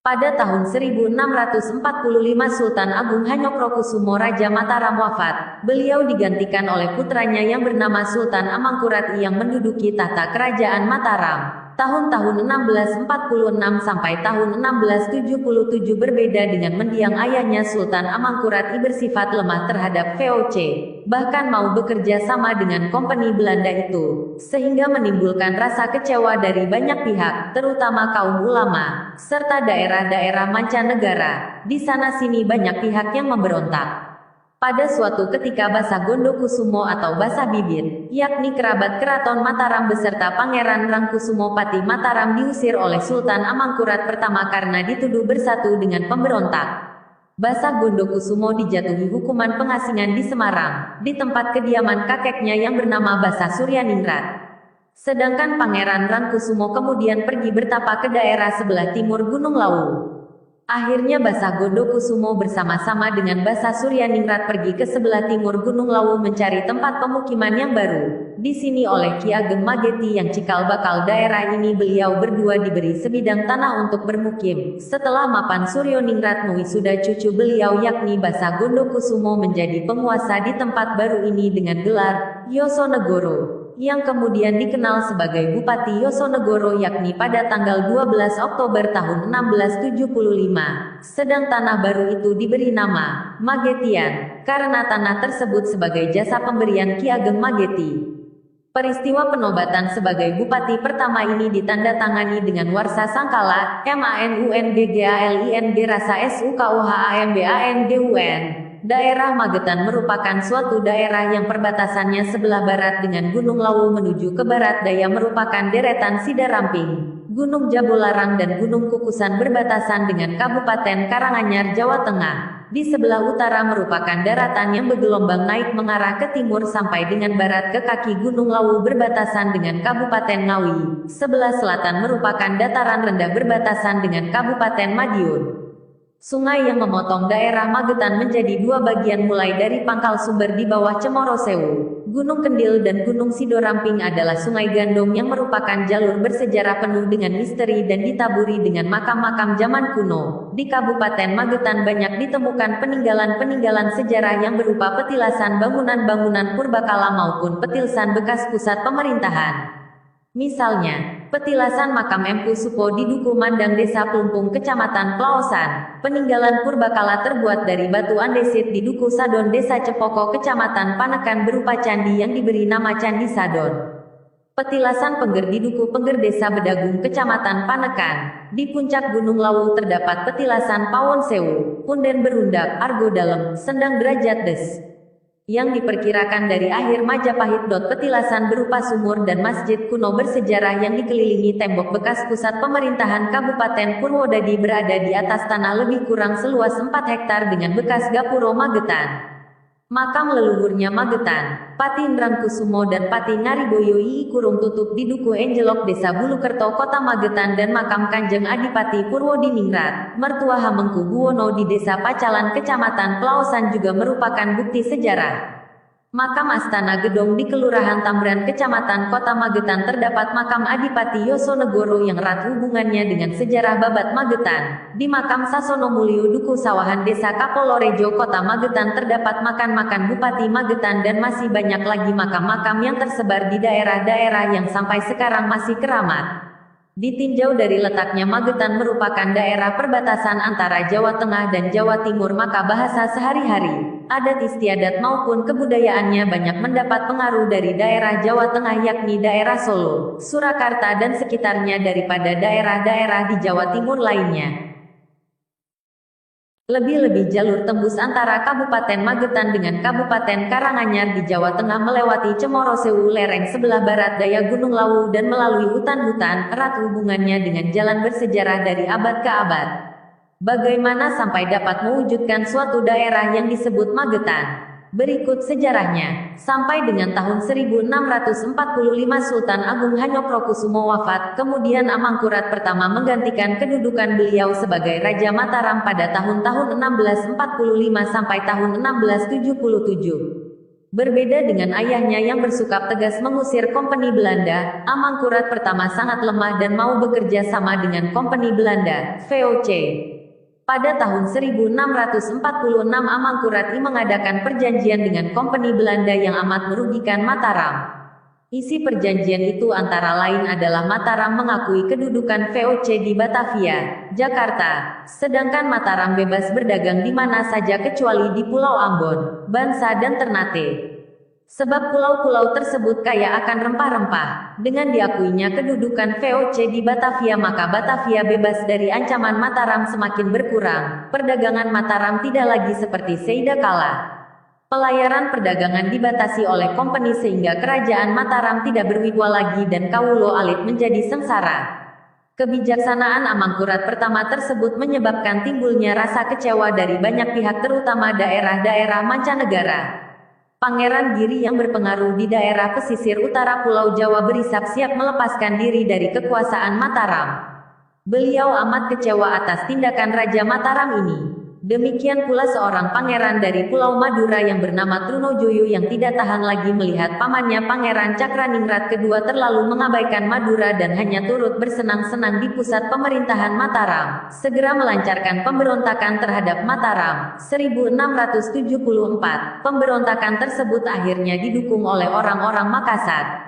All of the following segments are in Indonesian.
Pada tahun 1645 Sultan Agung Hanyokrokusumo Raja Mataram wafat. Beliau digantikan oleh putranya yang bernama Sultan Amangkurat yang menduduki tahta kerajaan Mataram. Tahun-tahun 1646 sampai tahun 1677 berbeda dengan mendiang ayahnya. Sultan Amangkurat I bersifat lemah terhadap VOC, bahkan mau bekerja sama dengan kompeni Belanda itu, sehingga menimbulkan rasa kecewa dari banyak pihak, terutama kaum ulama, serta daerah-daerah mancanegara. Di sana-sini banyak pihak yang memberontak. Pada suatu ketika Basa Gondokusumo atau Basa Bibit, yakni kerabat keraton Mataram beserta Pangeran Rangkusumo Pati Mataram diusir oleh Sultan Amangkurat pertama karena dituduh bersatu dengan pemberontak. Basa Gondokusumo dijatuhi hukuman pengasingan di Semarang, di tempat kediaman kakeknya yang bernama Basa Suryaningrat. Sedangkan Pangeran Rangkusumo kemudian pergi bertapa ke daerah sebelah timur Gunung Lawu. Akhirnya Basa Gondokusumo bersama-sama dengan Basa Suryaningrat pergi ke sebelah timur Gunung Lawu mencari tempat pemukiman yang baru. Di sini oleh Ki Ageng Mageti yang cikal bakal daerah ini beliau berdua diberi sebidang tanah untuk bermukim. Setelah mapan Suryaningrat mewisuda cucu beliau yakni Basa Gondokusumo menjadi penguasa di tempat baru ini dengan gelar Yosonegoro, yang kemudian dikenal sebagai Bupati Yosonegoro yakni pada tanggal 12 Oktober tahun 1675. Sedang tanah baru itu diberi nama Magetian, karena tanah tersebut sebagai jasa pemberian Ki Ageng Mageti. Peristiwa penobatan sebagai bupati pertama ini ditandatangani dengan Warsa Sangkala, MANUNGGALING Rasa SUKOHAMBANGUN. Daerah Magetan merupakan suatu daerah yang perbatasannya sebelah barat dengan Gunung Lawu menuju ke barat daya merupakan deretan Sidaramping, Gunung Jabolarang dan Gunung Kukusan berbatasan dengan Kabupaten Karanganyar, Jawa Tengah. Di sebelah utara merupakan daratan yang bergelombang naik mengarah ke timur sampai dengan barat ke kaki Gunung Lawu berbatasan dengan Kabupaten Ngawi. Sebelah selatan merupakan dataran rendah berbatasan dengan Kabupaten Madiun. Sungai yang memotong daerah Magetan menjadi dua bagian mulai dari pangkal sumber di bawah Cemoro Sewu, Gunung Kendil dan Gunung Sidoramping adalah Sungai Gandong yang merupakan jalur bersejarah penuh dengan misteri dan ditaburi dengan makam-makam zaman kuno. Di Kabupaten Magetan banyak ditemukan peninggalan-peninggalan sejarah yang berupa petilasan bangunan-bangunan purbakala maupun petilasan bekas pusat pemerintahan. Misalnya, petilasan makam Empu Supo di Duku Mandang Desa Plumpung Kecamatan Plaosan. Peninggalan purbakala terbuat dari batu andesit di Duku Sadon Desa Cepoko Kecamatan Panekan berupa candi yang diberi nama Candi Sadon. Petilasan Pengger di Duku Pengger Desa Bedagung Kecamatan Panekan. Di puncak Gunung Lawu terdapat petilasan Pawon Sewu, Punden Berundak, Argo Dalem, Sendang Derajat Des, yang diperkirakan dari akhir Majapahit. Petilasan berupa sumur dan masjid kuno bersejarah yang dikelilingi tembok bekas pusat pemerintahan Kabupaten Purwodadi berada di atas tanah lebih kurang seluas 4 hektar dengan bekas gapuro Magetan. Makam leluhurnya Magetan, Pati Nrangkusumo dan Pati Ngariboyo Ii Kurung Tutup di Duku Enjelok Desa Bulukerto Kota Magetan dan makam Kanjeng Adipati Purwodiningrat, mertua Hamengku Buwono di Desa Pacalan Kecamatan Plaosan juga merupakan bukti sejarah. Makam Astana Gedong di Kelurahan Tambran Kecamatan Kota Magetan terdapat makam Adipati Yosonegoro yang erat hubungannya dengan sejarah Babat Magetan. Di makam Sasono Mulyo Duku Sawahan Desa Kapolorejo Kota Magetan terdapat makam Bupati Magetan dan masih banyak lagi makam-makam yang tersebar di daerah-daerah yang sampai sekarang masih keramat. Ditinjau dari letaknya Magetan merupakan daerah perbatasan antara Jawa Tengah dan Jawa Timur, maka bahasa sehari-hari, adat istiadat maupun kebudayaannya banyak mendapat pengaruh dari daerah Jawa Tengah yakni daerah Solo, Surakarta dan sekitarnya daripada daerah-daerah di Jawa Timur lainnya. Lebih-lebih jalur tembus antara Kabupaten Magetan dengan Kabupaten Karanganyar di Jawa Tengah melewati Cemoro Sewu lereng sebelah barat daya Gunung Lawu dan melalui hutan-hutan, erat hubungannya dengan jalan bersejarah dari abad ke abad. Bagaimana sampai dapat mewujudkan suatu daerah yang disebut Magetan? Berikut sejarahnya. Sampai dengan tahun 1645 Sultan Agung Hanyokrokusumo wafat, kemudian Amangkurat pertama menggantikan kedudukan beliau sebagai Raja Mataram pada tahun-tahun 1645 sampai tahun 1677. Berbeda dengan ayahnya yang bersikap tegas mengusir Kompeni Belanda, Amangkurat pertama sangat lemah dan mau bekerja sama dengan Kompeni Belanda, VOC. Pada tahun 1646 Amangkurat I mengadakan perjanjian dengan Kompeni Belanda yang amat merugikan Mataram. Isi perjanjian itu antara lain adalah Mataram mengakui kedudukan VOC di Batavia, Jakarta, sedangkan Mataram bebas berdagang di mana saja kecuali di Pulau Ambon, Bansa dan Ternate. Sebab pulau-pulau tersebut kaya akan rempah-rempah. Dengan diakuinya kedudukan VOC di Batavia maka Batavia bebas dari ancaman Mataram semakin berkurang. Perdagangan Mataram tidak lagi seperti seida kala. Pelayaran perdagangan dibatasi oleh kompeni sehingga kerajaan Mataram tidak berwibawa lagi dan Kawulo Alit menjadi sengsara. Kebijaksanaan Amangkurat pertama tersebut menyebabkan timbulnya rasa kecewa dari banyak pihak terutama daerah-daerah mancanegara. Pangeran Giri yang berpengaruh di daerah pesisir utara Pulau Jawa berisap siap melepaskan diri dari kekuasaan Mataram. Beliau amat kecewa atas tindakan Raja Mataram ini. Demikian pula seorang pangeran dari Pulau Madura yang bernama Trunojoyo yang tidak tahan lagi melihat pamannya Pangeran Cakraningrat kedua terlalu mengabaikan Madura dan hanya turut bersenang-senang di pusat pemerintahan Mataram, segera melancarkan pemberontakan terhadap Mataram. 1674, pemberontakan tersebut akhirnya didukung oleh orang-orang Makassar.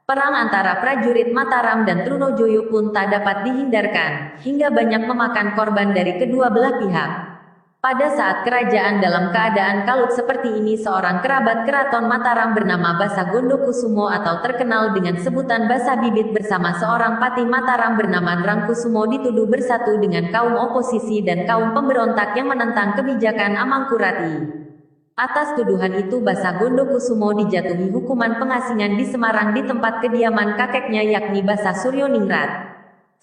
Perang antara prajurit Mataram dan Trunojoyo pun tak dapat dihindarkan, hingga banyak memakan korban dari kedua belah pihak. Pada saat kerajaan dalam keadaan kalut seperti ini seorang kerabat keraton Mataram bernama Basa Gondokusumo atau terkenal dengan sebutan Basa Bibit bersama seorang patih Mataram bernama Nrangkusumo dituduh bersatu dengan kaum oposisi dan kaum pemberontak yang menentang kebijakan Amangkurat I. Atas tuduhan itu Basa Gondokusumo dijatuhi hukuman pengasingan di Semarang di tempat kediaman kakeknya yakni Basa Suryoningrat.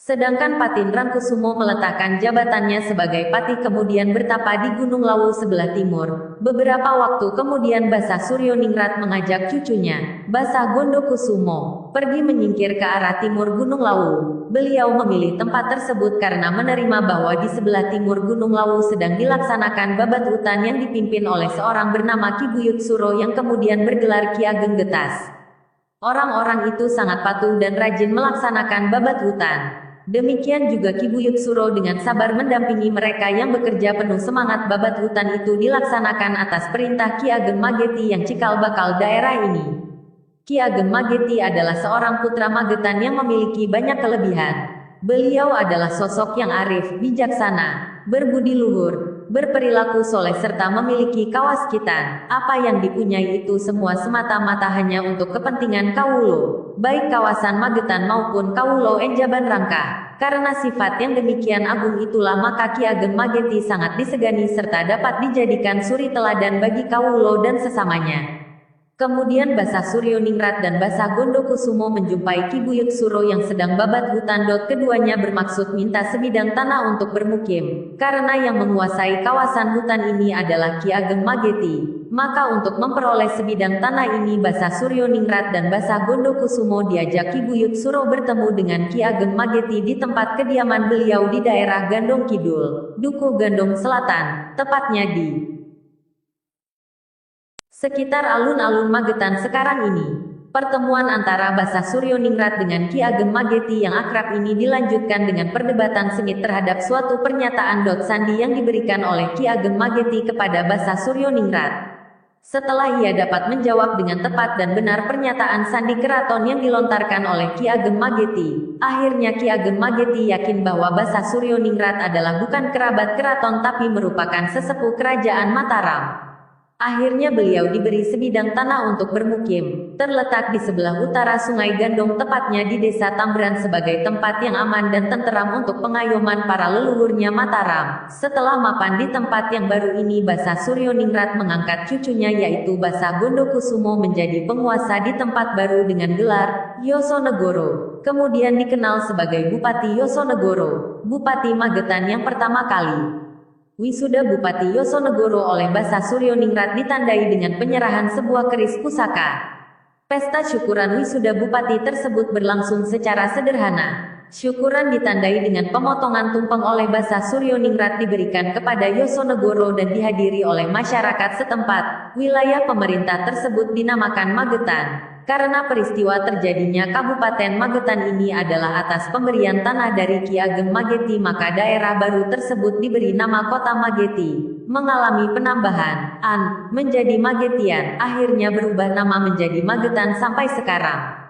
Sedangkan Patih Nrangkusumo meletakkan jabatannya sebagai patih kemudian bertapa di Gunung Lawu sebelah timur. Beberapa waktu kemudian Basa Suryoningrat mengajak cucunya, Basa Gondokusumo, pergi menyingkir ke arah timur Gunung Lawu. Beliau memilih tempat tersebut karena menerima bahwa di sebelah timur Gunung Lawu sedang dilaksanakan babat hutan yang dipimpin oleh seorang bernama Ki Buyut Suro yang kemudian bergelar Ki Ageng Getas. Orang-orang itu sangat patuh dan rajin melaksanakan babat hutan. Demikian juga Ki Buyut Suro dengan sabar mendampingi mereka yang bekerja penuh semangat. Babat hutan itu dilaksanakan atas perintah Ki Ageng Mageti yang cikal bakal daerah ini. Ki Ageng Mageti adalah seorang putra Magetan yang memiliki banyak kelebihan. Beliau adalah sosok yang arif, bijaksana, berbudi luhur, berperilaku soleh serta memiliki kawaskitan. Apa yang dipunyai itu semua semata-mata hanya untuk kepentingan Kawulo, baik kawasan Magetan maupun Kawulo Enjaban Rangka. Karena sifat yang demikian agung itulah maka Ki Ageng Mageti sangat disegani serta dapat dijadikan suri teladan bagi Kawulo dan sesamanya. Kemudian Basa Suryoningrat dan Basa Gondokusumo menjumpai Ki Buyut Suro yang sedang babat hutan. Keduanya bermaksud minta sebidang tanah untuk bermukim, karena yang menguasai kawasan hutan ini adalah Ki Ageng Mageti. Maka untuk memperoleh sebidang tanah ini Basa Suryoningrat dan Basa Gondokusumo diajak Ki Buyut Suro bertemu dengan Ki Ageng Mageti di tempat kediaman beliau di daerah Gandong Kidul, Dukuh Gandong Selatan, tepatnya di sekitar alun-alun Magetan sekarang ini. Pertemuan antara Basa Suryoningrat dengan Ki Ageng Mageti yang akrab ini dilanjutkan dengan perdebatan sengit terhadap suatu pernyataan sandi yang diberikan oleh Ki Ageng Mageti kepada Basa Suryoningrat. Setelah ia dapat menjawab dengan tepat dan benar pernyataan sandi keraton yang dilontarkan oleh Ki Ageng Mageti, akhirnya Ki Ageng Mageti yakin bahwa Basa Suryoningrat adalah bukan kerabat keraton tapi merupakan sesepuh kerajaan Mataram. Akhirnya beliau diberi sebidang tanah untuk bermukim, terletak di sebelah utara Sungai Gandong tepatnya di Desa Tambran sebagai tempat yang aman dan tenteram untuk pengayoman para leluhurnya Mataram. Setelah mapan di tempat yang baru ini Basa Suryoningrat mengangkat cucunya yaitu Basa Gondokusumo menjadi penguasa di tempat baru dengan gelar Yosonegoro. Kemudian dikenal sebagai Bupati Yosonegoro, Bupati Magetan yang pertama kali. Wisuda Bupati Yosonegoro oleh Basa Suryoningrat ditandai dengan penyerahan sebuah keris pusaka. Pesta syukuran wisuda Bupati tersebut berlangsung secara sederhana. Syukuran ditandai dengan pemotongan tumpeng oleh Basa Suryoningrat diberikan kepada Yosonegoro dan dihadiri oleh masyarakat setempat. Wilayah pemerintah tersebut dinamakan Magetan. Karena peristiwa terjadinya Kabupaten Magetan ini adalah atas pemberian tanah dari Ki Ageng Mageti, maka daerah baru tersebut diberi nama Kota Mageti. Mengalami penambahan menjadi Magetian, akhirnya berubah nama menjadi Magetan sampai sekarang.